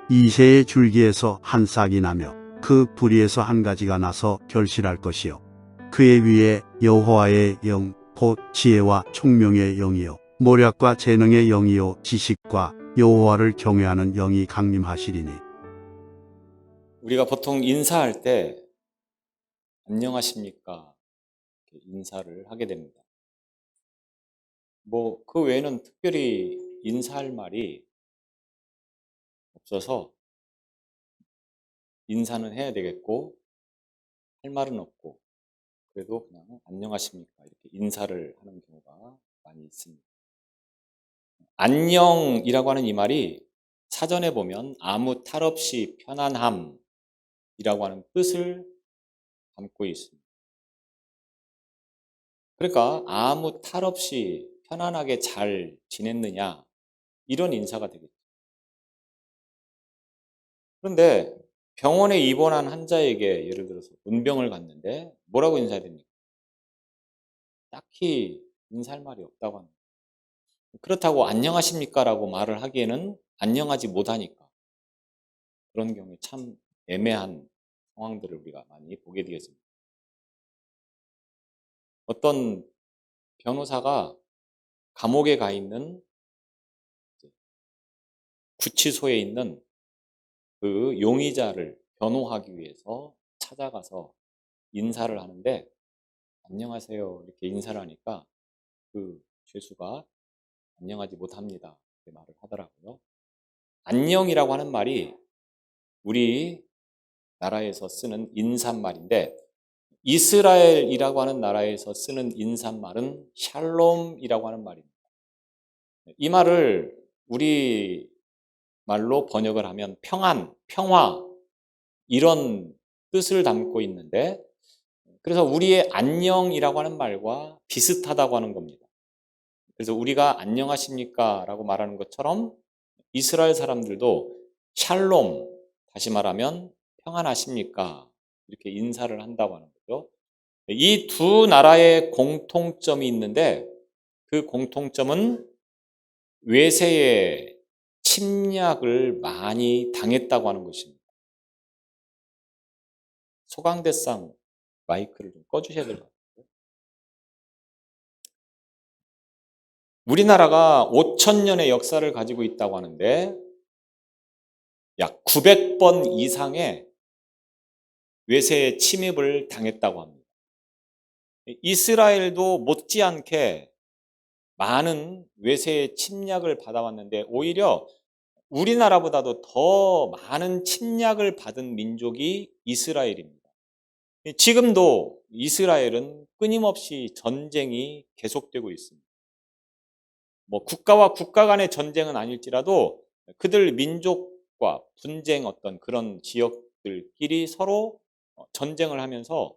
이새의 줄기에서 한 싹이 나며 그 뿌리에서 한 가지가 나서 결실할 것이요 그의 위에 여호와의 영 곧 지혜와 총명의 영이요 모략과 재능의 영이요 지식과 여호와를 경외하는 영이 강림하시리니. 우리가 보통 인사할 때 안녕하십니까 이렇게 인사를 하게 됩니다. 그 외에는 특별히 인사할 말이 없어서 인사는 해야 되겠고 할 말은 없고 그래도 그냥 안녕하십니까 이렇게 인사를 하는 경우가 많이 있습니다. 안녕이라고 하는 이 말이 사전에 보면 아무 탈 없이 편안함이라고 하는 뜻을 담고 있습니다. 그러니까 아무 탈 없이 편안하게 잘 지냈느냐 이런 인사가 되겠죠. 그런데 병원에 입원한 환자에게 예를 들어서 문병을 갔는데 뭐라고 인사해야 됩니까? 딱히 인사할 말이 없다고 합니다. 그렇다고 안녕하십니까 라고 말을 하기에는 안녕하지 못하니까 그런 경우에 참 애매한 상황들을 우리가 많이 보게 되었습니다. 어떤 변호사가 감옥에 가 있는 구치소에 있는 그 용의자를 변호하기 위해서 찾아가서 인사를 하는데 안녕하세요 이렇게 인사를 하니까 그 죄수가 안녕하지 못합니다 이렇게 말을 하더라고요. 안녕이라고 하는 말이 우리 나라에서 쓰는 인사말인데 이스라엘이라고 하는 나라에서 쓰는 인사말은 샬롬이라고 하는 말입니다. 이 말을 우리 말로 번역을 하면 평안, 평화 이런 뜻을 담고 있는데 그래서 우리의 안녕이라고 하는 말과 비슷하다고 하는 겁니다. 그래서 우리가 안녕하십니까 라고 말하는 것처럼 이스라엘 사람들도 샬롬, 다시 말하면 평안하십니까 이렇게 인사를 한다고 하는 거죠. 이 두 나라의 공통점이 있는데 그 공통점은 외세의 침략을 많이 당했다고 하는 것입니다. 소강대상 마이크를 좀 꺼주셔야 될 것 같아요. 우리나라가 5,000년의 역사를 가지고 있다고 하는데 약 900번 이상의 외세의 침입을 당했다고 합니다. 이스라엘도 못지않게 많은 외세의 침략을 받아왔는데 오히려 우리나라보다도 더 많은 침략을 받은 민족이 이스라엘입니다. 지금도 이스라엘은 끊임없이 전쟁이 계속되고 있습니다. 국가와 국가 간의 전쟁은 아닐지라도 그들 민족과 분쟁 어떤 그런 지역들끼리 서로 전쟁을 하면서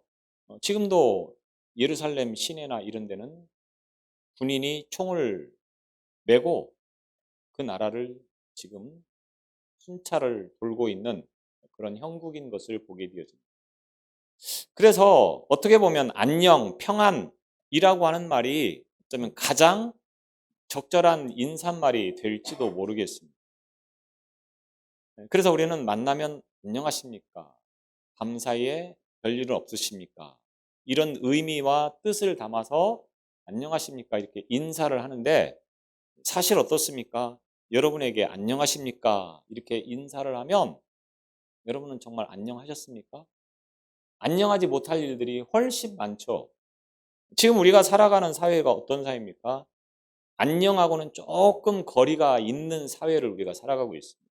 지금도 예루살렘 시내나 이런 데는 군인이 총을 메고 그 나라를 지금 순찰을 돌고 있는 그런 형국인 것을 보게 되어집니다. 그래서 어떻게 보면 안녕, 평안이라고 하는 말이 어쩌면 가장 적절한 인사말이 될지도 모르겠습니다. 그래서 우리는 만나면 안녕하십니까? 밤 사이에 별일은 없으십니까? 이런 의미와 뜻을 담아서 안녕하십니까? 이렇게 인사를 하는데 사실 어떻습니까? 여러분에게 안녕하십니까? 이렇게 인사를 하면 여러분은 정말 안녕하셨습니까? 안녕하지 못할 일들이 훨씬 많죠. 지금 우리가 살아가는 사회가 어떤 사회입니까? 안녕하고는 조금 거리가 있는 사회를 우리가 살아가고 있습니다.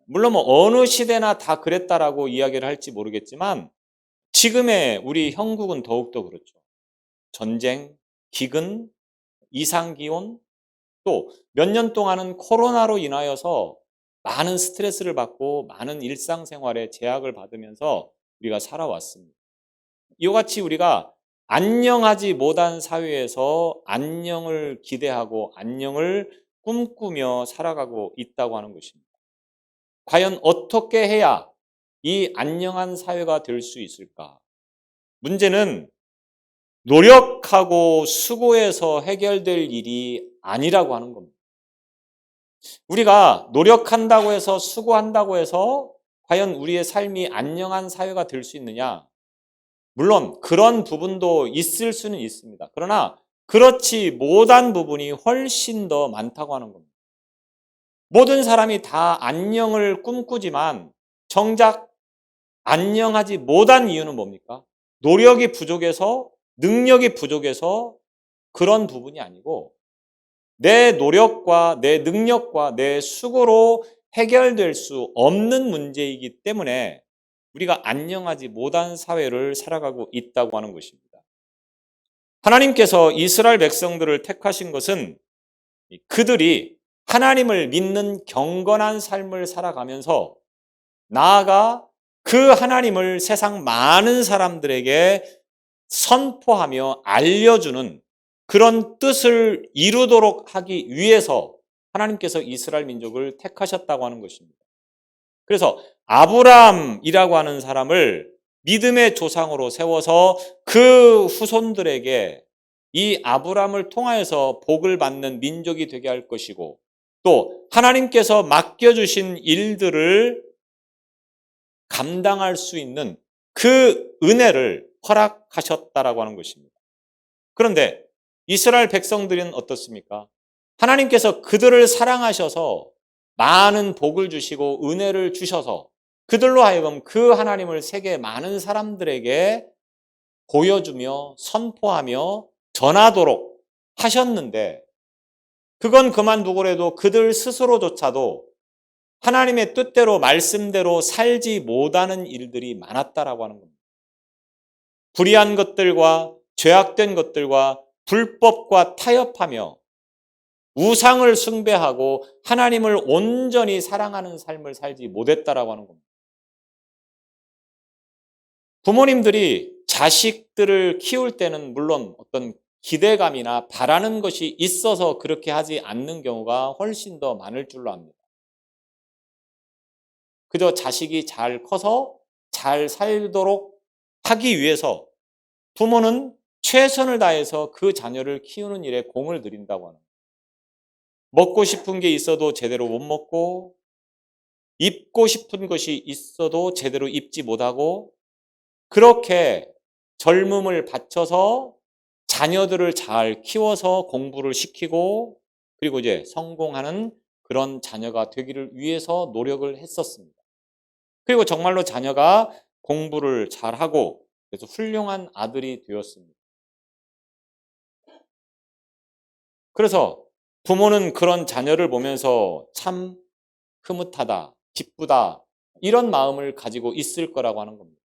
물론 어느 시대나 다 그랬다라고 이야기를 할지 모르겠지만 지금의 우리 형국은 더욱더 그렇죠. 전쟁, 기근, 이상기온, 또 몇 년 동안은 코로나로 인하여서 많은 스트레스를 받고 많은 일상생활에 제약을 받으면서 우리가 살아왔습니다. 이와 같이 우리가 안녕하지 못한 사회에서 안녕을 기대하고 안녕을 꿈꾸며 살아가고 있다고 하는 것입니다. 과연 어떻게 해야 이 안녕한 사회가 될 수 있을까? 문제는 노력하고 수고해서 해결될 일이 아니라고 하는 겁니다. 우리가 노력한다고 해서 수고한다고 해서 과연 우리의 삶이 안녕한 사회가 될 수 있느냐? 물론 그런 부분도 있을 수는 있습니다. 그러나 그렇지 못한 부분이 훨씬 더 많다고 하는 겁니다. 모든 사람이 다 안녕을 꿈꾸지만 정작 안녕하지 못한 이유는 뭡니까? 노력이 부족해서, 능력이 부족해서 그런 부분이 아니고 내 노력과 내 능력과 내 수고로 해결될 수 없는 문제이기 때문에 우리가 안녕하지 못한 사회를 살아가고 있다고 하는 것입니다. 하나님께서 이스라엘 백성들을 택하신 것은 그들이 하나님을 믿는 경건한 삶을 살아가면서 나아가 그 하나님을 세상 많은 사람들에게 선포하며 알려주는 그런 뜻을 이루도록 하기 위해서 하나님께서 이스라엘 민족을 택하셨다고 하는 것입니다. 그래서 아브라함이라고 하는 사람을 믿음의 조상으로 세워서 그 후손들에게 이 아브라함을 통하여서 복을 받는 민족이 되게 할 것이고 또 하나님께서 맡겨주신 일들을 감당할 수 있는 그 은혜를 허락하셨다라고 하는 것입니다. 그런데 이스라엘 백성들은 어떻습니까? 하나님께서 그들을 사랑하셔서 많은 복을 주시고 은혜를 주셔서 그들로 하여금 그 하나님을 세계 많은 사람들에게 보여주며 선포하며 전하도록 하셨는데 그건 그만두고라도 그들 스스로조차도 하나님의 뜻대로 말씀대로 살지 못하는 일들이 많았다라고 하는 겁니다. 불의한 것들과 죄악된 것들과 불법과 타협하며 우상을 숭배하고 하나님을 온전히 사랑하는 삶을 살지 못했다라고 하는 겁니다. 부모님들이 자식들을 키울 때는 물론 어떤 기대감이나 바라는 것이 있어서 그렇게 하지 않는 경우가 훨씬 더 많을 줄로 압니다. 그저 자식이 잘 커서 잘 살도록 하기 위해서 부모는 최선을 다해서 그 자녀를 키우는 일에 공을 들인다고 하는 거예요. 먹고 싶은 게 있어도 제대로 못 먹고 입고 싶은 것이 있어도 제대로 입지 못하고 그렇게 젊음을 바쳐서 자녀들을 잘 키워서 공부를 시키고 그리고 이제 성공하는 그런 자녀가 되기를 위해서 노력을 했었습니다. 그리고 정말로 자녀가 공부를 잘하고 그래서 훌륭한 아들이 되었습니다. 그래서 부모는 그런 자녀를 보면서 참 흐뭇하다, 기쁘다 이런 마음을 가지고 있을 거라고 하는 겁니다.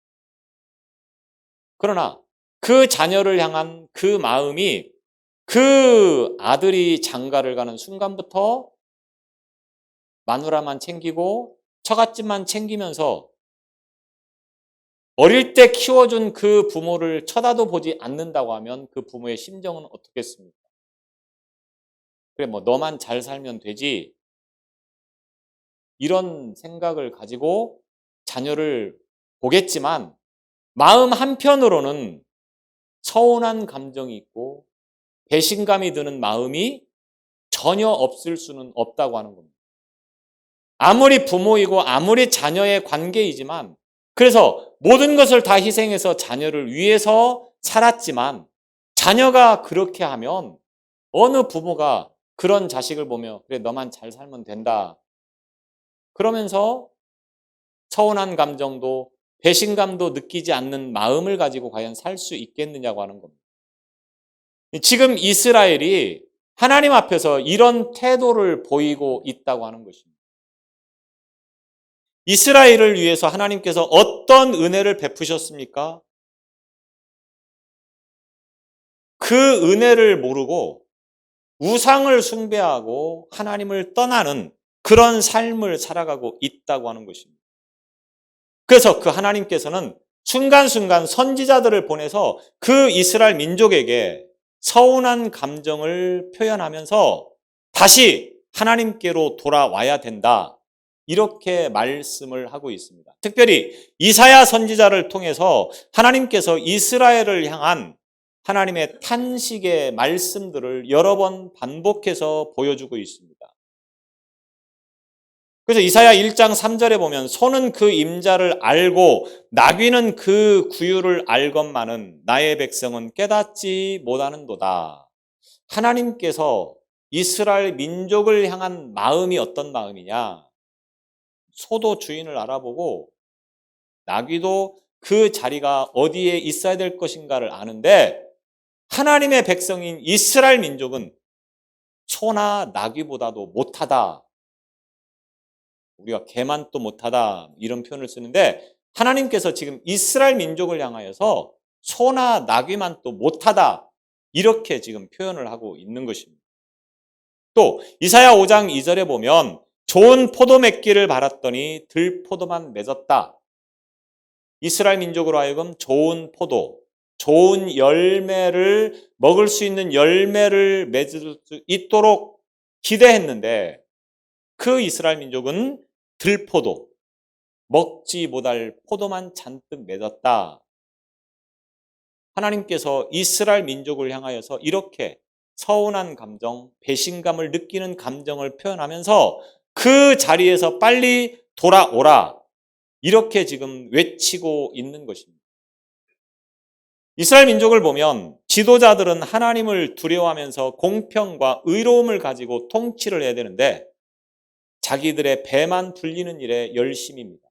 그러나 그 자녀를 향한 그 마음이 그 아들이 장가를 가는 순간부터 마누라만 챙기고 처갓집만 챙기면서 어릴 때 키워준 그 부모를 쳐다도 보지 않는다고 하면 그 부모의 심정은 어떻겠습니까? 그래, 뭐, 너만 잘 살면 되지. 이런 생각을 가지고 자녀를 보겠지만, 마음 한편으로는 서운한 감정이 있고, 배신감이 드는 마음이 전혀 없을 수는 없다고 하는 겁니다. 아무리 부모이고, 아무리 자녀의 관계이지만, 그래서 모든 것을 다 희생해서 자녀를 위해서 살았지만, 자녀가 그렇게 하면 어느 부모가 그런 자식을 보며 그래 너만 잘 살면 된다. 그러면서 서운한 감정도 배신감도 느끼지 않는 마음을 가지고 과연 살 수 있겠느냐고 하는 겁니다. 지금 이스라엘이 하나님 앞에서 이런 태도를 보이고 있다고 하는 것입니다. 이스라엘을 위해서 하나님께서 어떤 은혜를 베푸셨습니까? 그 은혜를 모르고 우상을 숭배하고 하나님을 떠나는 그런 삶을 살아가고 있다고 하는 것입니다. 그래서 그 하나님께서는 순간순간 선지자들을 보내서 그 이스라엘 민족에게 서운한 감정을 표현하면서 다시 하나님께로 돌아와야 된다. 이렇게 말씀을 하고 있습니다. 특별히 이사야 선지자를 통해서 하나님께서 이스라엘을 향한 하나님의 탄식의 말씀들을 여러 번 반복해서 보여주고 있습니다. 그래서 이사야 1장 3절에 보면 소는 그 임자를 알고 나귀는 그 구유를 알건만은 나의 백성은 깨닫지 못하는도다. 하나님께서 이스라엘 민족을 향한 마음이 어떤 마음이냐? 소도 주인을 알아보고 나귀도 그 자리가 어디에 있어야 될 것인가를 아는데 하나님의 백성인 이스라엘 민족은 소나 나귀보다도 못하다. 우리가 개만 또 못하다 이런 표현을 쓰는데 하나님께서 지금 이스라엘 민족을 향하여서 소나 나귀만 또 못하다 이렇게 지금 표현을 하고 있는 것입니다. 또 이사야 5장 2절에 보면 좋은 포도 맺기를 바랐더니 들포도만 맺었다. 이스라엘 민족으로 하여금 좋은 포도, 좋은 열매를 먹을 수 있는 열매를 맺을 수 있도록 기대했는데 그 이스라엘 민족은 들포도, 먹지 못할 포도만 잔뜩 맺었다. 하나님께서 이스라엘 민족을 향하여서 이렇게 서운한 감정, 배신감을 느끼는 감정을 표현하면서 그 자리에서 빨리 돌아오라. 이렇게 지금 외치고 있는 것입니다. 이스라엘 민족을 보면 지도자들은 하나님을 두려워하면서 공평과 의로움을 가지고 통치를 해야 되는데 자기들의 배만 불리는 일에 열심입니다.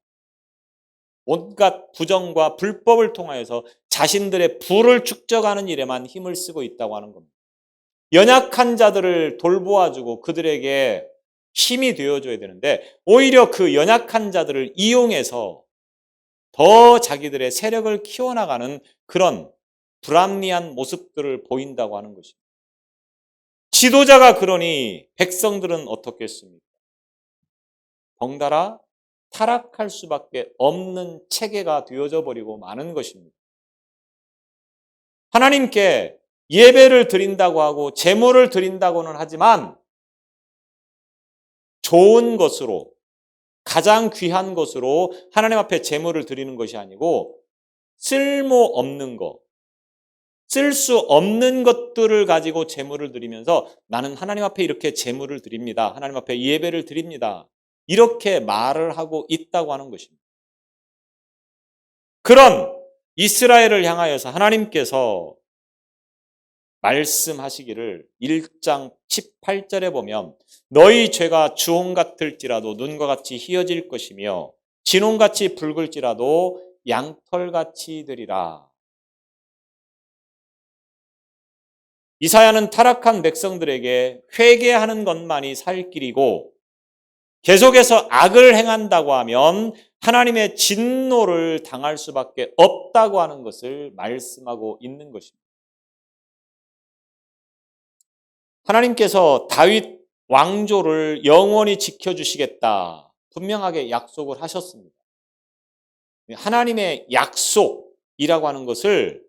온갖 부정과 불법을 통하여서 자신들의 부를 축적하는 일에만 힘을 쓰고 있다고 하는 겁니다. 연약한 자들을 돌보아주고 그들에게 힘이 되어줘야 되는데 오히려 그 연약한 자들을 이용해서 더 자기들의 세력을 키워나가는 그런 불합리한 모습들을 보인다고 하는 것입니다. 지도자가 그러니 백성들은 어떻겠습니까? 덩달아 타락할 수밖에 없는 체계가 되어져 버리고 마는 것입니다. 하나님께 예배를 드린다고 하고 제물을 드린다고는 하지만 좋은 것으로 가장 귀한 것으로 하나님 앞에 제물을 드리는 것이 아니고 쓸모없는 것, 쓸 수 없는 것들을 가지고 제물을 드리면서 나는 하나님 앞에 이렇게 제물을 드립니다. 하나님 앞에 예배를 드립니다. 이렇게 말을 하고 있다고 하는 것입니다. 그런 이스라엘을 향하여서 하나님께서 말씀하시기를 1장 18절에 보면 너희 죄가 주홍 같을지라도 눈과 같이 희어질 것이며 진홍같이 붉을지라도 양털같이 되리라. 이사야는 타락한 백성들에게 회개하는 것만이 살 길이고 계속해서 악을 행한다고 하면 하나님의 진노를 당할 수밖에 없다고 하는 것을 말씀하고 있는 것입니다. 하나님께서 다윗 왕조를 영원히 지켜주시겠다 분명하게 약속을 하셨습니다. 하나님의 약속이라고 하는 것을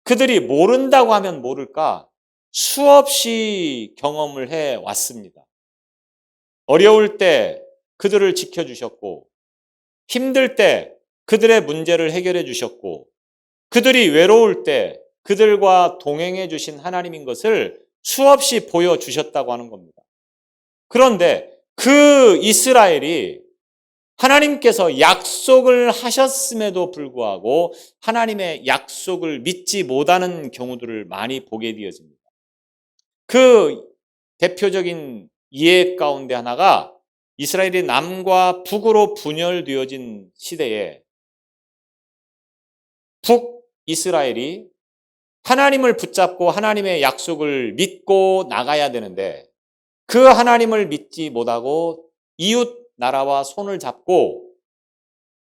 그들이 모른다고 하면 모를까 수없이 경험을 해왔습니다. 어려울 때 그들을 지켜주셨고 힘들 때 그들의 문제를 해결해 주셨고 그들이 외로울 때 그들과 동행해 주신 하나님인 것을 수없이 보여주셨다고 하는 겁니다. 그런데 그 이스라엘이 하나님께서 약속을 하셨음에도 불구하고 하나님의 약속을 믿지 못하는 경우들을 많이 보게 되어집니다. 그 대표적인 예 가운데 하나가 이스라엘이 남과 북으로 분열되어진 시대에 북이스라엘이 하나님을 붙잡고 하나님의 약속을 믿고 나가야 되는데 그 하나님을 믿지 못하고 이웃 나라와 손을 잡고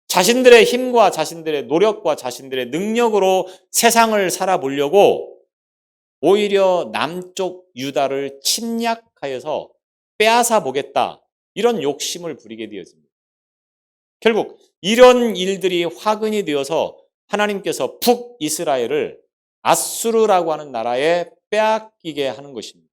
자신들의 힘과 자신들의 노력과 자신들의 능력으로 세상을 살아보려고 오히려 남쪽 유다를 침략하여서 빼앗아 보겠다. 이런 욕심을 부리게 되었습니다. 결국 이런 일들이 화근이 되어서 하나님께서 북이스라엘을 아수르라고 하는 나라에 빼앗기게 하는 것입니다.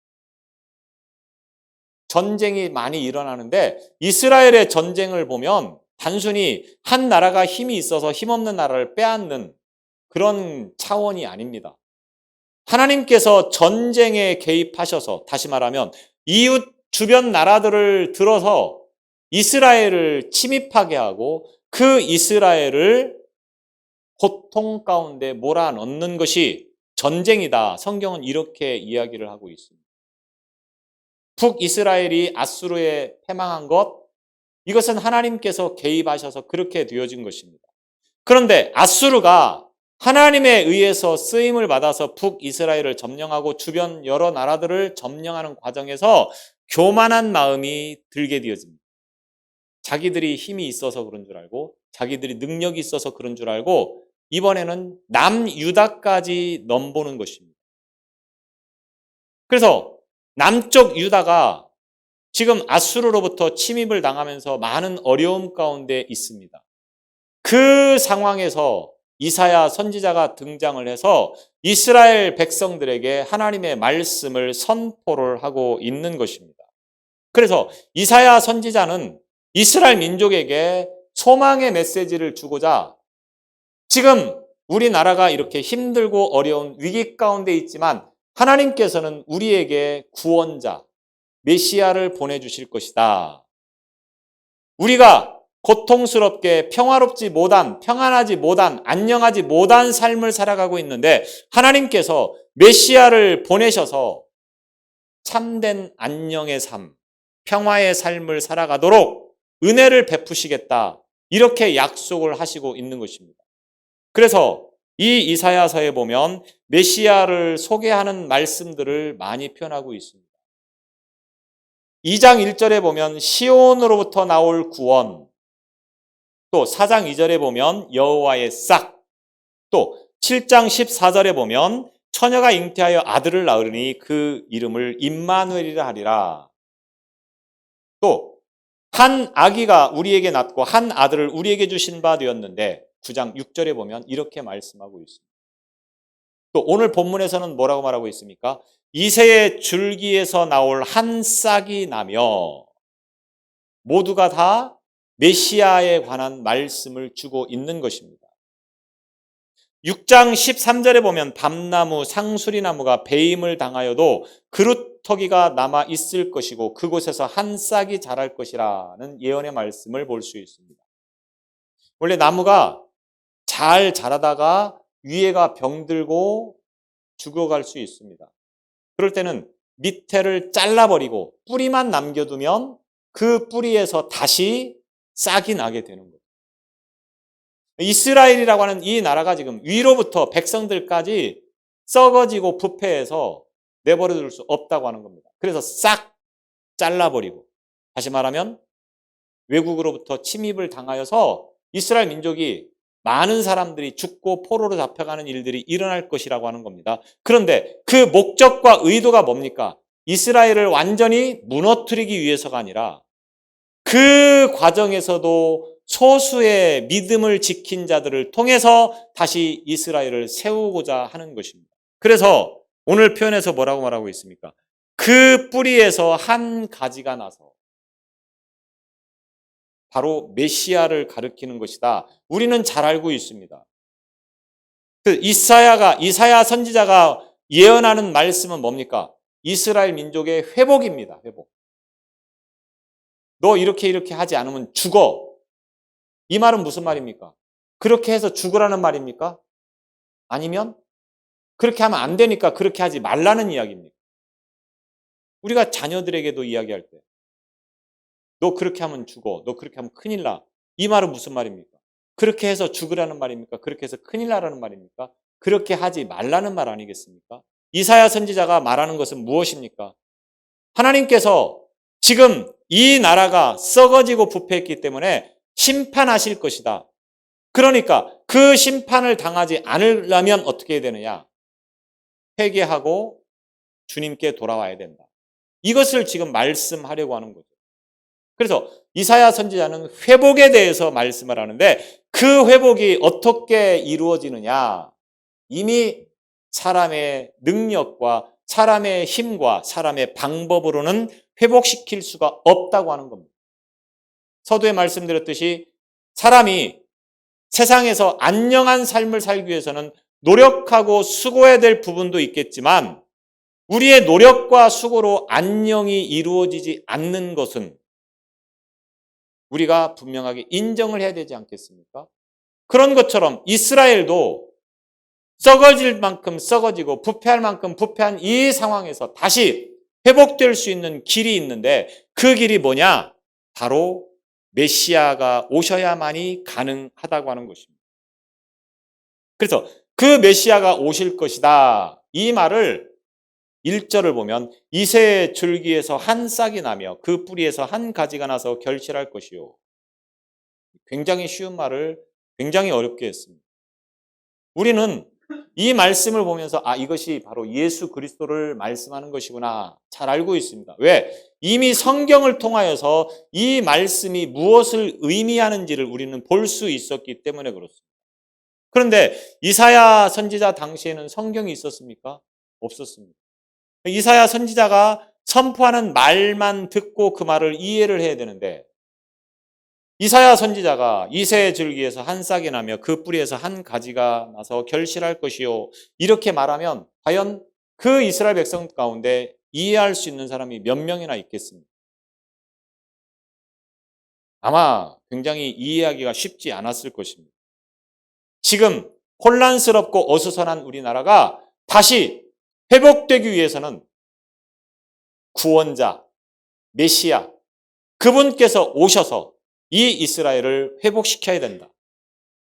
전쟁이 많이 일어나는데 이스라엘의 전쟁을 보면 단순히 한 나라가 힘이 있어서 힘없는 나라를 빼앗는 그런 차원이 아닙니다. 하나님께서 전쟁에 개입하셔서 다시 말하면 이웃 주변 나라들을 들어서 이스라엘을 침입하게 하고 그 이스라엘을 고통 가운데 몰아넣는 것이 전쟁이다. 성경은 이렇게 이야기를 하고 있습니다. 북이스라엘이 아수르에 패망한 것, 이것은 하나님께서 개입하셔서 그렇게 되어진 것입니다. 그런데 아수르가 하나님에 의해서 쓰임을 받아서 북이스라엘을 점령하고 주변 여러 나라들을 점령하는 과정에서 교만한 마음이 들게 되어집니다. 자기들이 힘이 있어서 그런 줄 알고, 자기들이 능력이 있어서 그런 줄 알고, 이번에는 남유다까지 넘보는 것입니다. 그래서 남쪽 유다가 지금 아수르로부터 침입을 당하면서 많은 어려움 가운데 있습니다. 그 상황에서 이사야 선지자가 등장을 해서 이스라엘 백성들에게 하나님의 말씀을 선포를 하고 있는 것입니다. 그래서 이사야 선지자는 이스라엘 민족에게 소망의 메시지를 주고자 지금 우리나라가 이렇게 힘들고 어려운 위기 가운데 있지만 하나님께서는 우리에게 구원자, 메시아를 보내주실 것이다. 우리가 고통스럽게 평화롭지 못한, 평안하지 못한, 안녕하지 못한 삶을 살아가고 있는데 하나님께서 메시아를 보내셔서 참된 안녕의 삶, 평화의 삶을 살아가도록 은혜를 베푸시겠다. 이렇게 약속을 하시고 있는 것입니다. 그래서 이 이사야서에 보면 메시아를 소개하는 말씀들을 많이 표현하고 있습니다. 2장 1절에 보면 시온으로부터 나올 구원, 또 4장 2절에 보면 여호와의 싹, 또 7장 14절에 보면 처녀가 잉태하여 아들을 낳으리니 그 이름을 임마누엘이라 하리라. 또 한 아기가 우리에게 낳고 한 아들을 우리에게 주신 바 되었는데 9장 6절에 보면 이렇게 말씀하고 있습니다. 또 오늘 본문에서는 뭐라고 말하고 있습니까? 이새의 줄기에서 나올 한 싹이 나며, 모두가 다 메시아에 관한 말씀을 주고 있는 것입니다. 6장 13절에 보면 밤나무, 상수리나무가 배임을 당하여도 그루터기가 남아 있을 것이고 그곳에서 한 싹이 자랄 것이라는 예언의 말씀을 볼 수 있습니다. 원래 나무가 잘 자라다가 위에가 병들고 죽어갈 수 있습니다. 그럴 때는 밑에를 잘라버리고 뿌리만 남겨두면 그 뿌리에서 다시 싹이 나게 되는 거예요. 이스라엘이라고 하는 이 나라가 지금 위로부터 백성들까지 썩어지고 부패해서 내버려둘 수 없다고 하는 겁니다. 그래서 싹 잘라버리고, 다시 말하면 외국으로부터 침입을 당하여서 이스라엘 민족이 많은 사람들이 죽고 포로로 잡혀가는 일들이 일어날 것이라고 하는 겁니다. 그런데 그 목적과 의도가 뭡니까? 이스라엘을 완전히 무너뜨리기 위해서가 아니라 그 과정에서도 소수의 믿음을 지킨 자들을 통해서 다시 이스라엘을 세우고자 하는 것입니다. 그래서 오늘 표현에서 뭐라고 말하고 있습니까? 그 뿌리에서 한 가지가 나서 바로 메시아를 가리키는 것이다. 우리는 잘 알고 있습니다. 이사야 선지자가 예언하는 말씀은 뭡니까? 이스라엘 민족의 회복입니다. 회복. 너 이렇게 하지 않으면 죽어. 이 말은 무슨 말입니까? 그렇게 해서 죽으라는 말입니까? 아니면 그렇게 하면 안 되니까 그렇게 하지 말라는 이야기입니까? 우리가 자녀들에게도 이야기할 때 너 그렇게 하면 죽어. 너 그렇게 하면 큰일 나. 이 말은 무슨 말입니까? 그렇게 해서 죽으라는 말입니까? 그렇게 해서 큰일 나라는 말입니까? 그렇게 하지 말라는 말 아니겠습니까? 이사야 선지자가 말하는 것은 무엇입니까? 하나님께서 지금 이 나라가 썩어지고 부패했기 때문에 심판하실 것이다. 그러니까 그 심판을 당하지 않으려면 어떻게 해야 되느냐? 회개하고 주님께 돌아와야 된다. 이것을 지금 말씀하려고 하는 거죠. 그래서 이사야 선지자는 회복에 대해서 말씀을 하는데 그 회복이 어떻게 이루어지느냐? 이미 사람의 능력과 사람의 힘과 사람의 방법으로는 회복시킬 수가 없다고 하는 겁니다. 서두에 말씀드렸듯이 사람이 세상에서 안녕한 삶을 살기 위해서는 노력하고 수고해야 될 부분도 있겠지만 우리의 노력과 수고로 안녕이 이루어지지 않는 것은 우리가 분명하게 인정을 해야 되지 않겠습니까? 그런 것처럼 이스라엘도 썩어질 만큼 썩어지고 부패할 만큼 부패한 이 상황에서 다시 회복될 수 있는 길이 있는데 그 길이 뭐냐? 바로 메시아가 오셔야만이 가능하다고 하는 것입니다. 그래서 그 메시아가 오실 것이다. 이 말을 1절을 보면 이새의 줄기에서 한 싹이 나며 그 뿌리에서 한 가지가 나서 결실할 것이요. 굉장히 쉬운 말을 굉장히 어렵게 했습니다. 우리는 이 말씀을 보면서 이것이 바로 예수 그리스도를 말씀하는 것이구나 잘 알고 있습니다. 왜? 이미 성경을 통하여서 이 말씀이 무엇을 의미하는지를 우리는 볼 수 있었기 때문에 그렇습니다. 그런데 이사야 선지자 당시에는 성경이 있었습니까? 없었습니다. 이사야 선지자가 선포하는 말만 듣고 그 말을 이해를 해야 되는데 이사야 선지자가 이새의 줄기에서 한 싹이 나며 그 뿌리에서 한 가지가 나서 결실할 것이요. 이렇게 말하면 과연 그 이스라엘 백성 가운데 이해할 수 있는 사람이 몇 명이나 있겠습니까? 아마 굉장히 이해하기가 쉽지 않았을 것입니다. 지금 혼란스럽고 어수선한 우리나라가 다시 회복되기 위해서는 구원자, 메시아, 그분께서 오셔서 이 이스라엘을 회복시켜야 된다.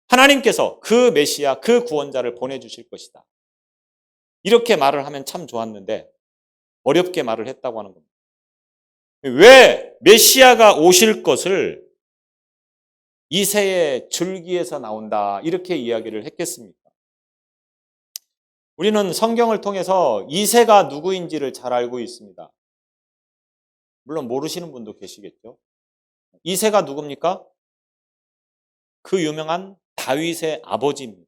하나님께서 그 메시아, 그 구원자를 보내주실 것이다. 이렇게 말을 하면 참 좋았는데 어렵게 말을 했다고 하는 겁니다. 왜 메시아가 오실 것을 이새의 줄기에서 나온다 이렇게 이야기를 했겠습니까? 우리는 성경을 통해서 이새가 누구인지를 잘 알고 있습니다. 물론 모르시는 분도 계시겠죠. 이새가 누굽니까? 그 유명한 다윗의 아버지입니다.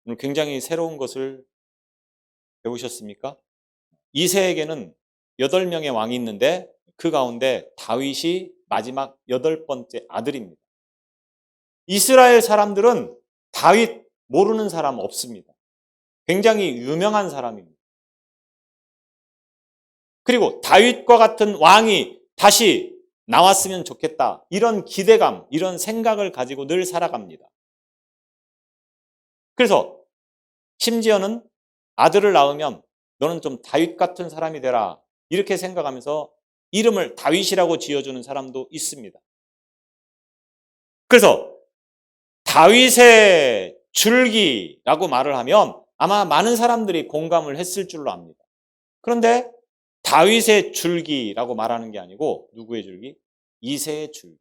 오늘 굉장히 새로운 것을 배우셨습니까? 이새에게는 8명의 왕이 있는데 그 가운데 다윗이 마지막 8번째 아들입니다. 이스라엘 사람들은 다윗 모르는 사람 없습니다. 굉장히 유명한 사람입니다. 그리고 다윗과 같은 왕이 다시 나왔으면 좋겠다. 이런 기대감, 이런 생각을 가지고 늘 살아갑니다. 그래서 심지어는 아들을 낳으면 너는 좀 다윗 같은 사람이 되라. 이렇게 생각하면서 이름을 다윗이라고 지어주는 사람도 있습니다. 그래서 다윗의 줄기라고 말을 하면 아마 많은 사람들이 공감을 했을 줄로 압니다. 그런데 다윗의 줄기라고 말하는 게 아니고 누구의 줄기? 이새의 줄기.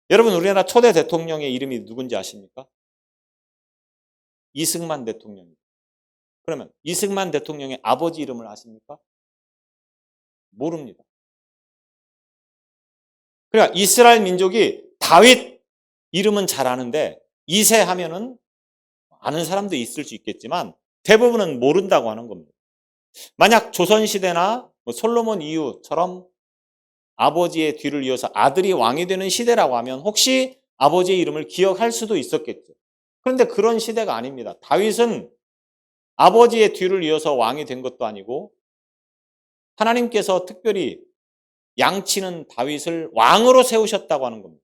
여러분 우리나라 초대 대통령의 이름이 누군지 아십니까? 이승만 대통령입니다. 그러면 이승만 대통령의 아버지 이름을 아십니까? 모릅니다. 그러니까 이스라엘 민족이 다윗 이름은 잘 아는데 이새 하면은 아는 사람도 있을 수 있겠지만 대부분은 모른다고 하는 겁니다. 만약 조선시대나 솔로몬 이후처럼 아버지의 뒤를 이어서 아들이 왕이 되는 시대라고 하면 혹시 아버지의 이름을 기억할 수도 있었겠죠. 그런데 그런 시대가 아닙니다. 다윗은 아버지의 뒤를 이어서 왕이 된 것도 아니고 하나님께서 특별히 양치는 다윗을 왕으로 세우셨다고 하는 겁니다.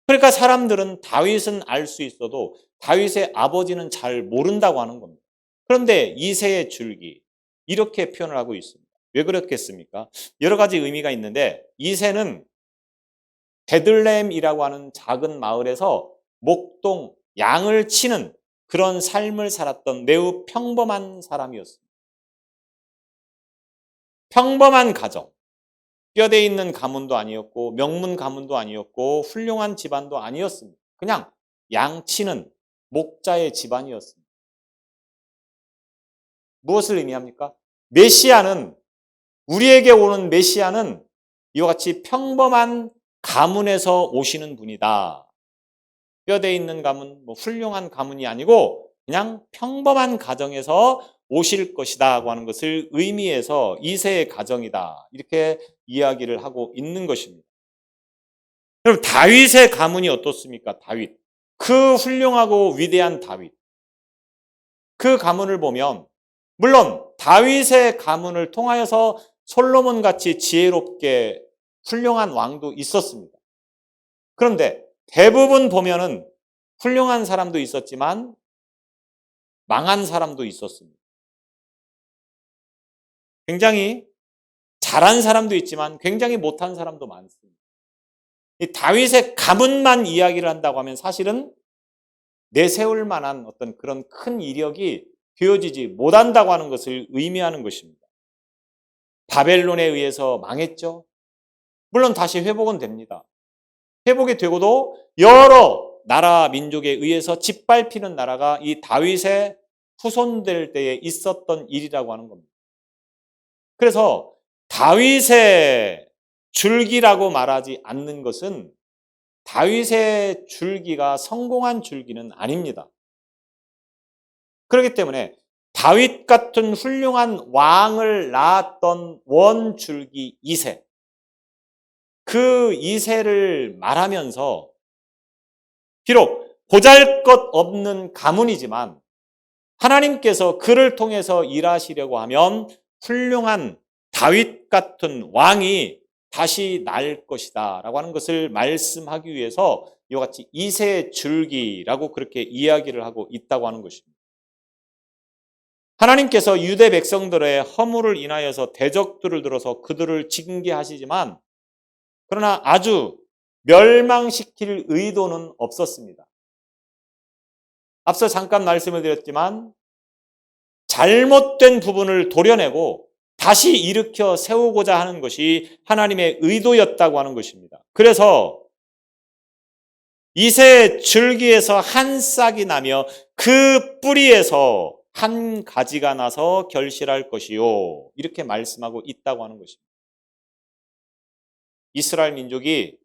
그러니까 사람들은 다윗은 알 수 있어도 다윗의 아버지는 잘 모른다고 하는 겁니다. 그런데 이새의 줄기 이렇게 표현을 하고 있습니다. 왜 그렇겠습니까? 여러 가지 의미가 있는데 이새는 베들레헴이라고 하는 작은 마을에서 목동, 양을 치는 그런 삶을 살았던 매우 평범한 사람이었습니다. 평범한 가정, 뼈대 있는 가문도 아니었고 명문 가문도 아니었고 훌륭한 집안도 아니었습니다. 그냥 양치는 목자의 집안이었습니다. 무엇을 의미합니까? 메시아는 우리에게 오는 메시아는 이와 같이 평범한 가문에서 오시는 분이다. 뼈대 있는 가문, 훌륭한 가문이 아니고 그냥 평범한 가정에서 오실 것이다 하는 것을 의미해서 이새의 가정이다. 이렇게 이야기를 하고 있는 것입니다. 그럼 다윗의 가문이 어떻습니까? 다윗. 그 훌륭하고 위대한 다윗. 그 가문을 보면 물론 다윗의 가문을 통하여서 솔로몬 같이 지혜롭게 훌륭한 왕도 있었습니다. 그런데 대부분 보면은 훌륭한 사람도 있었지만 망한 사람도 있었습니다. 굉장히 잘한 사람도 있지만 굉장히 못한 사람도 많습니다. 이 다윗의 가문만 이야기를 한다고 하면 사실은 내세울 만한 어떤 그런 큰 이력이 되어지지 못한다고 하는 것을 의미하는 것입니다. 바벨론에 의해서 망했죠. 물론 다시 회복은 됩니다. 회복이 되고도 여러 나라 민족에 의해서 짓밟히는 나라가 이 다윗의 후손될 때에 있었던 일이라고 하는 겁니다. 그래서 다윗의 줄기라고 말하지 않는 것은 다윗의 줄기가 성공한 줄기는 아닙니다. 그렇기 때문에 다윗 같은 훌륭한 왕을 낳았던 원줄기 이세, 그 이세를 말하면서 비록 보잘것없는 가문이지만 하나님께서 그를 통해서 일하시려고 하면 훌륭한 다윗 같은 왕이 다시 날 것이다 라고 하는 것을 말씀하기 위해서 이와 같이 이세 줄기라고 그렇게 이야기를 하고 있다고 하는 것입니다. 하나님께서 유대 백성들의 허물을 인하여서 대적들을 들어서 그들을 징계하시지만 그러나 아주 멸망시킬 의도는 없었습니다. 앞서 잠깐 말씀을 드렸지만 잘못된 부분을 도려내고 다시 일으켜 세우고자 하는 것이 하나님의 의도였다고 하는 것입니다. 그래서 이새 줄기에서 한 싹이 나며 그 뿌리에서 한 가지가 나서 결실할 것이요. 이렇게 말씀하고 있다고 하는 것입니다. 이스라엘 민족이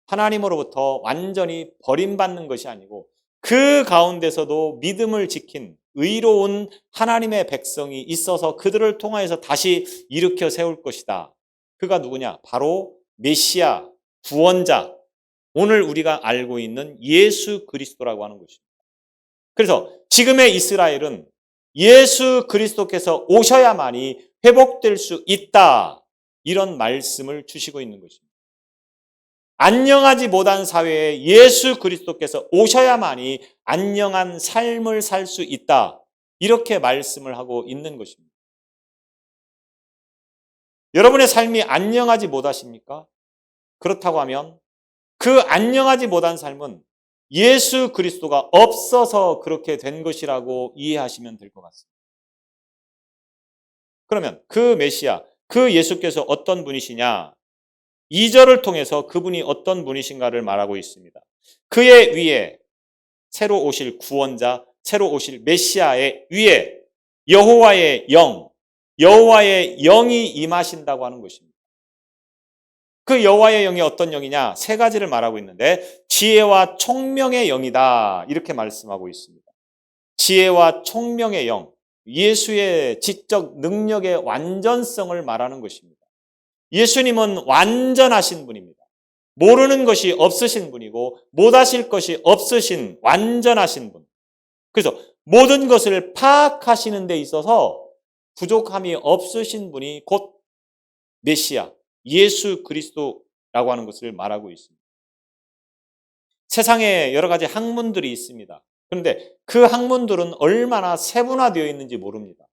하나님으로부터 완전히 버림받는 것이 아니고 그 가운데서도 믿음을 지킨 의로운 하나님의 백성이 있어서 그들을 통하여서 다시 일으켜 세울 것이다. 그가 누구냐? 바로 메시아, 구원자, 오늘 우리가 알고 있는 예수 그리스도라고 하는 것입니다. 그래서 지금의 이스라엘은 예수 그리스도께서 오셔야만이 회복될 수 있다. 이런 말씀을 주시고 있는 것입니다. 안녕하지 못한 사회에 예수 그리스도께서 오셔야만이 안녕한 삶을 살 수 있다. 이렇게 말씀을 하고 있는 것입니다. 여러분의 삶이 안녕하지 못하십니까? 그렇다고 하면 그 안녕하지 못한 삶은 예수 그리스도가 없어서 그렇게 된 것이라고 이해하시면 될 것 같습니다. 그러면 그 메시아, 그 예수께서 어떤 분이시냐? 2절을 통해서 그분이 어떤 분이신가를 말하고 있습니다. 그의 위에 새로 오실 구원자, 새로 오실 메시아의 위에 여호와의 여호와의 영이 임하신다고 하는 것입니다. 그 여호와의 영이 어떤 영이냐? 세 가지를 말하고 있는데 지혜와 총명의 영이다. 이렇게 말씀하고 있습니다. 지혜와 총명의 영, 예수의 지적 능력의 완전성을 말하는 것입니다. 예수님은 완전하신 분입니다. 모르는 것이 없으신 분이고 못하실 것이 없으신 완전하신 분. 그래서 모든 것을 파악하시는 데 있어서 부족함이 없으신 분이 곧 메시아, 예수 그리스도라고 하는 것을 말하고 있습니다. 세상에 여러 가지 학문들이 있습니다. 그런데 그 학문들은 얼마나 세분화되어 있는지 모릅니다.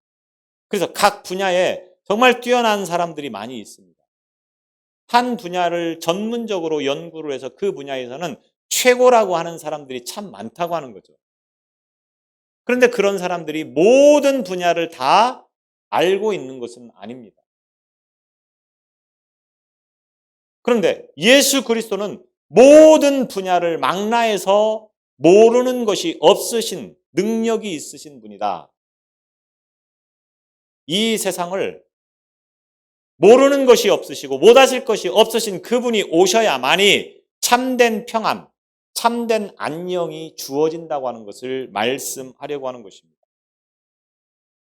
그래서 각 분야에 정말 뛰어난 사람들이 많이 있습니다. 한 분야를 전문적으로 연구를 해서 그 분야에서는 최고라고 하는 사람들이 참 많다고 하는 거죠. 그런데 그런 사람들이 모든 분야를 다 알고 있는 것은 아닙니다. 그런데 예수 그리스도는 모든 분야를 망라해서 모르는 것이 없으신 능력이 있으신 분이다. 이 세상을 모르는 것이 없으시고 못하실 것이 없으신 그분이 오셔야만이 참된 평안, 참된 안녕이 주어진다고 하는 것을 말씀하려고 하는 것입니다.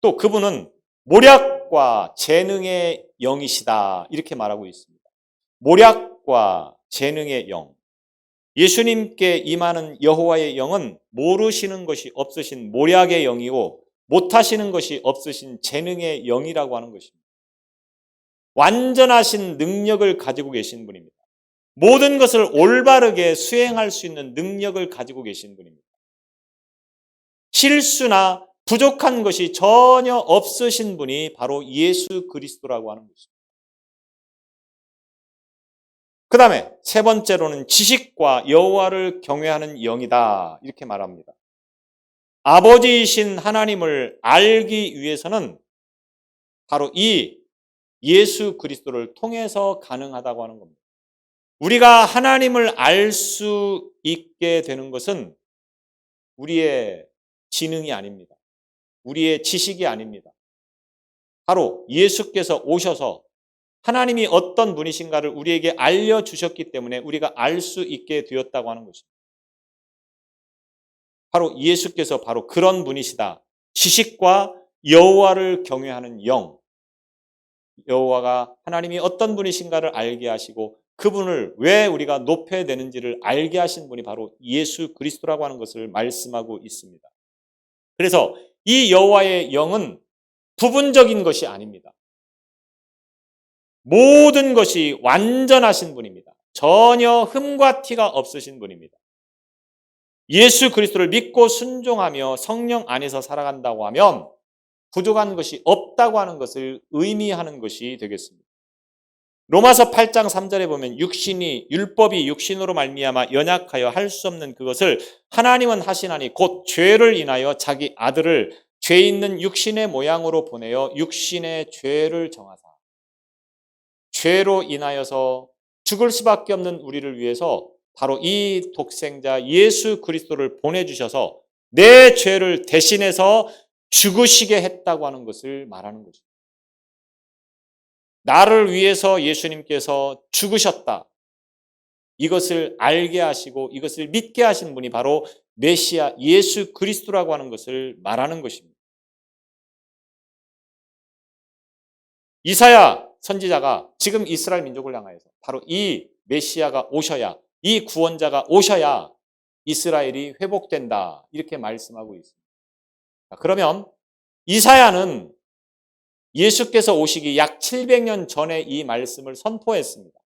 또 그분은 모략과 재능의 영이시다. 이렇게 말하고 있습니다. 모략과 재능의 영. 예수님께 임하는 여호와의 영은 모르시는 것이 없으신 모략의 영이고 못하시는 것이 없으신 재능의 영이라고 하는 것입니다. 완전하신 능력을 가지고 계신 분입니다. 모든 것을 올바르게 수행할 수 있는 능력을 가지고 계신 분입니다. 실수나 부족한 것이 전혀 없으신 분이 바로 예수 그리스도라고 하는 것입니다. 그 다음에 세 번째로는 지식과 여호와를 경외하는 영이다 이렇게 말합니다. 아버지이신 하나님을 알기 위해서는 바로 이 예수 그리스도를 통해서 가능하다고 하는 겁니다. 우리가 하나님을 알 수 있게 되는 것은 우리의 지능이 아닙니다. 우리의 지식이 아닙니다. 바로 예수께서 오셔서 하나님이 어떤 분이신가를 우리에게 알려주셨기 때문에 우리가 알 수 있게 되었다고 하는 것입니다. 바로 예수께서 바로 그런 분이시다. 지식과 여호와를 경외하는 영, 여호와가 하나님이 어떤 분이신가를 알게 하시고 그분을 왜 우리가 높여야 되는지를 알게 하신 분이 바로 예수 그리스도라고 하는 것을 말씀하고 있습니다. 그래서 이 여호와의 영은 부분적인 것이 아닙니다. 모든 것이 완전하신 분입니다. 전혀 흠과 티가 없으신 분입니다. 예수 그리스도를 믿고 순종하며 성령 안에서 살아간다고 하면 부족한 것이 없다고 하는 것을 의미하는 것이 되겠습니다. 로마서 8장 3절에 보면 율법이 육신으로 말미암아 연약하여 할 수 없는 그것을 하나님은 하시나니 곧 죄를 인하여 자기 아들을 죄 있는 육신의 모양으로 보내어 육신의 죄를 정하사 죄로 인하여서 죽을 수밖에 없는 우리를 위해서 바로 이 독생자 예수 그리스도를 보내주셔서 내 죄를 대신해서 죽으시게 했다고 하는 것을 말하는 거죠. 나를 위해서 예수님께서 죽으셨다. 이것을 알게 하시고 이것을 믿게 하신 분이 바로 메시아 예수 그리스도라고 하는 것을 말하는 것입니다. 이사야 선지자가 지금 이스라엘 민족을 향하여서 바로 이 메시아가 오셔야, 이 구원자가 오셔야 이스라엘이 회복된다 이렇게 말씀하고 있습니다. 그러면 이사야는 예수께서 오시기 약 700년 전에 이 말씀을 선포했습니다.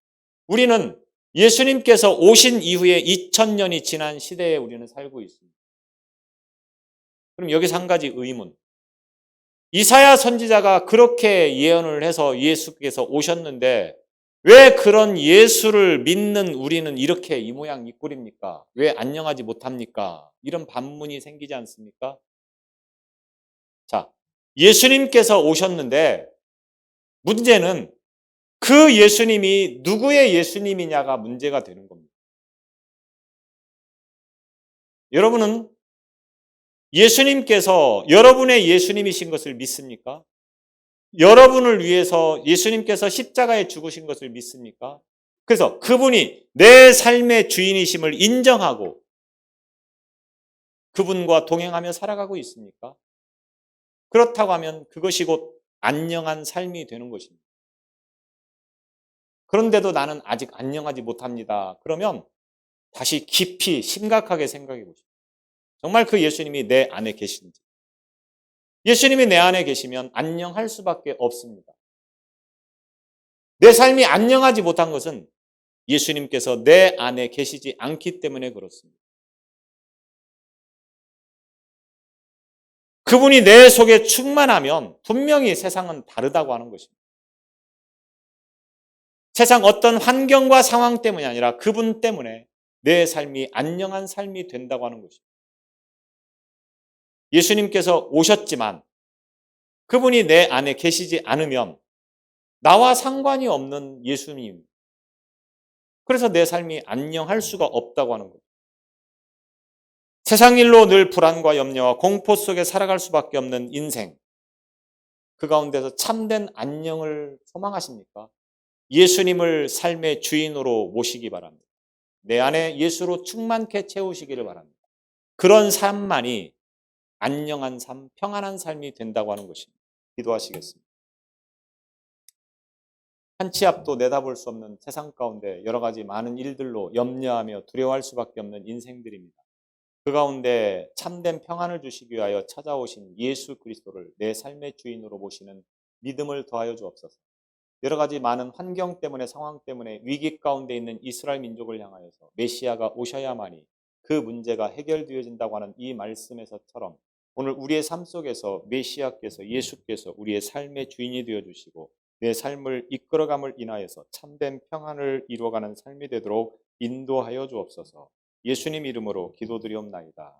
우리는 예수님께서 오신 이후에 2000년이 지난 시대에 우리는 살고 있습니다. 그럼 여기서 한 가지 의문. 이사야 선지자가 그렇게 예언을 해서 예수께서 오셨는데 왜 그런 예수를 믿는 우리는 이렇게 이 모양 이 꼴입니까? 왜 안녕하지 못합니까? 이런 반문이 생기지 않습니까? 자, 예수님께서 오셨는데 문제는 그 예수님이 누구의 예수님이냐가 문제가 되는 겁니다. 여러분은 예수님께서 여러분의 예수님이신 것을 믿습니까? 여러분을 위해서 예수님께서 십자가에 죽으신 것을 믿습니까? 그래서 그분이 내 삶의 주인이심을 인정하고 그분과 동행하며 살아가고 있습니까? 그렇다고 하면 그것이 곧 안녕한 삶이 되는 것입니다. 그런데도 나는 아직 안녕하지 못합니다. 그러면 다시 깊이 심각하게 생각해 보십시오. 정말 그 예수님이 내 안에 계신지. 예수님이 내 안에 계시면 안녕할 수밖에 없습니다. 내 삶이 안녕하지 못한 것은 예수님께서 내 안에 계시지 않기 때문에 그렇습니다. 그분이 내 속에 충만하면 분명히 세상은 다르다고 하는 것입니다. 세상 어떤 환경과 상황 때문이 아니라 그분 때문에 내 삶이 안녕한 삶이 된다고 하는 것입니다. 예수님께서 오셨지만 그분이 내 안에 계시지 않으면 나와 상관이 없는 예수님. 그래서 내 삶이 안녕할 수가 없다고 하는 거죠. 세상 일로 늘 불안과 염려와 공포 속에 살아갈 수밖에 없는 인생. 그 가운데서 참된 안녕을 소망하십니까? 예수님을 삶의 주인으로 모시기 바랍니다. 내 안에 예수로 충만케 채우시기를 바랍니다. 그런 삶만이 안녕한 삶, 평안한 삶이 된다고 하는 것입니다. 기도하시겠습니다. 한 치 앞도 내다볼 수 없는 세상 가운데 여러 가지 많은 일들로 염려하며 두려워할 수밖에 없는 인생들입니다. 그 가운데 참된 평안을 주시기 위하여 찾아오신 예수 그리스도를 내 삶의 주인으로 모시는 믿음을 더하여 주옵소서. 여러 가지 많은 환경 때문에 상황 때문에 위기 가운데 있는 이스라엘 민족을 향하여서 메시아가 오셔야만이 그 문제가 해결되어진다고 하는 이 말씀에서처럼 오늘 우리의 삶 속에서 메시아께서 예수께서 우리의 삶의 주인이 되어주시고 내 삶을 이끌어감을 인하여서 참된 평안을 이루어가는 삶이 되도록 인도하여 주옵소서. 예수님 이름으로 기도드리옵나이다.